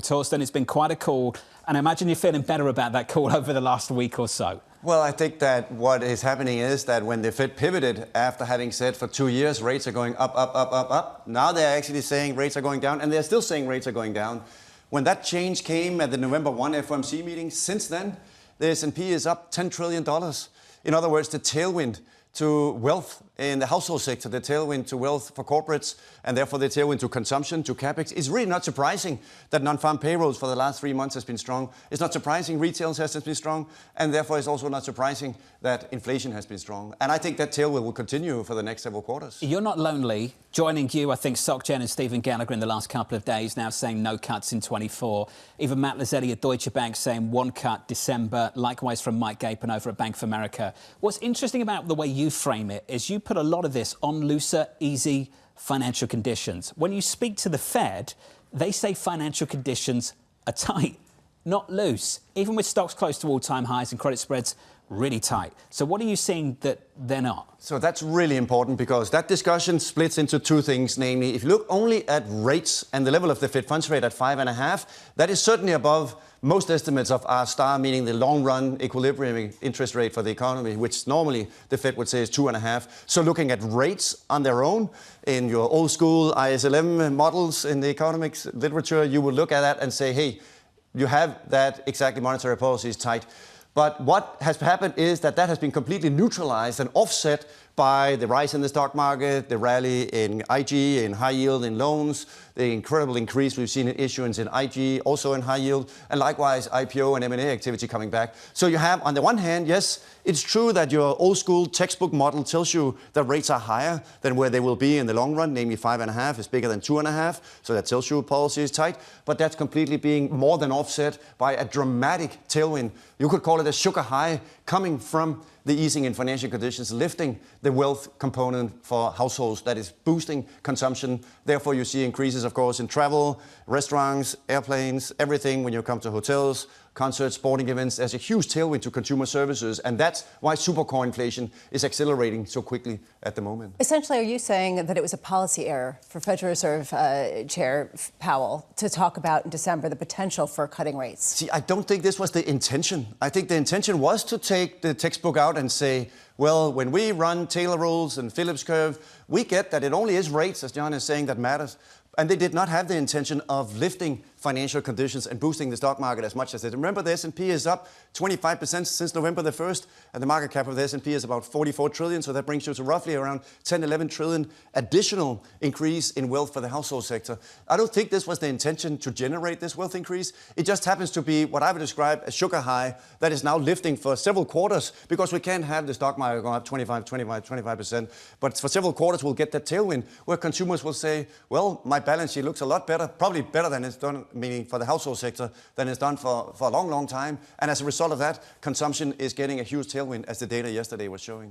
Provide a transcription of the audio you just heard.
Torsten, it's been quite a call, and I imagine you're feeling better about that call over the last week or so. Well, I think that what is happening is that when the Fed pivoted after having said for 2 years rates are going up, now they're actually saying rates are going down, and they're still saying rates are going down. When that change came at the November 1 FOMC meeting, since then, the S&P is up $10 trillion. In other words, the tailwind to wealth in the household sector, the tailwind to wealth for corporates, and therefore the tailwind to consumption, to capex. It's really not surprising that non-farm payrolls for the last 3 months has been strong. It's not surprising retail has been strong, and therefore it's also not surprising that inflation has been strong. And I think that tailwind will continue for the next several quarters. You're not lonely. Joining you, I think Slok and Stephen Gallagher in the last couple of days now saying no cuts in 24. Even Matt Lazzetti at Deutsche Bank saying one cut December. Likewise from Mike Gapen over at Bank of America. What's interesting about the way you frame it is you put a lot of this on looser, easy financial conditions. When you speak to the Fed, they say financial conditions are tight, not loose. Even with stocks close to all-time highs and credit spreads really tight. So what are you seeing that they're not? So that's really important because that discussion splits into two things. Namely, if you look only at rates and the level of the Fed funds rate at 5.5, that is certainly above most estimates of R star, meaning the long-run equilibrium interest rate for the economy, which normally the Fed would say is 2.5. So looking at rates on their own in your old school IS-11 models in the economics literature, you would look at that and say, hey, you have that exactly monetary policy is tight. But what has happened is that has been completely neutralized and offset by the rise in the stock market, the rally in IG, in high yield, in loans, the incredible increase we've seen in issuance in IG, also in high yield, and likewise IPO and M&A activity coming back. So you have, on the one hand, yes, it's true that your old school textbook model tells you that rates are higher than where they will be in the long run, namely 5.5 is bigger than 2.5, so that tells you policy is tight, but that's completely being more than offset by a dramatic tailwind. You could call it a sugar high coming from the easing in financial conditions, lifting the wealth component for households that is boosting consumption. Therefore, you see increases, of course, in travel, restaurants, airplanes, everything when you come to hotels, concerts, sporting events. There's a huge tailwind to consumer services, and that's why supercore inflation is accelerating so quickly at the moment. Essentially, are you saying that it was a policy error for Federal Reserve Chair Powell to talk about in December the potential for cutting rates? See, I don't think this was the intention. I think the intention was to take the textbook out and say, well, when we run Taylor rules and Phillips curve, we get that it only is rates, as John is saying, that matters. And they did not have the intention of lifting financial conditions and boosting the stock market as much as they did. Remember, the S&P is up 25% since November the 1st, and the market cap of the S&P is about 44 trillion, so that brings you to roughly around 10, 11 trillion additional increase in wealth for the household sector. I don't think this was the intention to generate this wealth increase. It just happens to be what I would describe as sugar high that is now lifting for several quarters, because we can't have the stock market going up 25%, but for several quarters we'll get that tailwind where consumers will say, well, my balance sheet looks a lot better, probably better than it's done, meaning for the household sector, than it's done for a long, long time. And as a result of that, consumption is getting a huge tailwind, as the data yesterday was showing.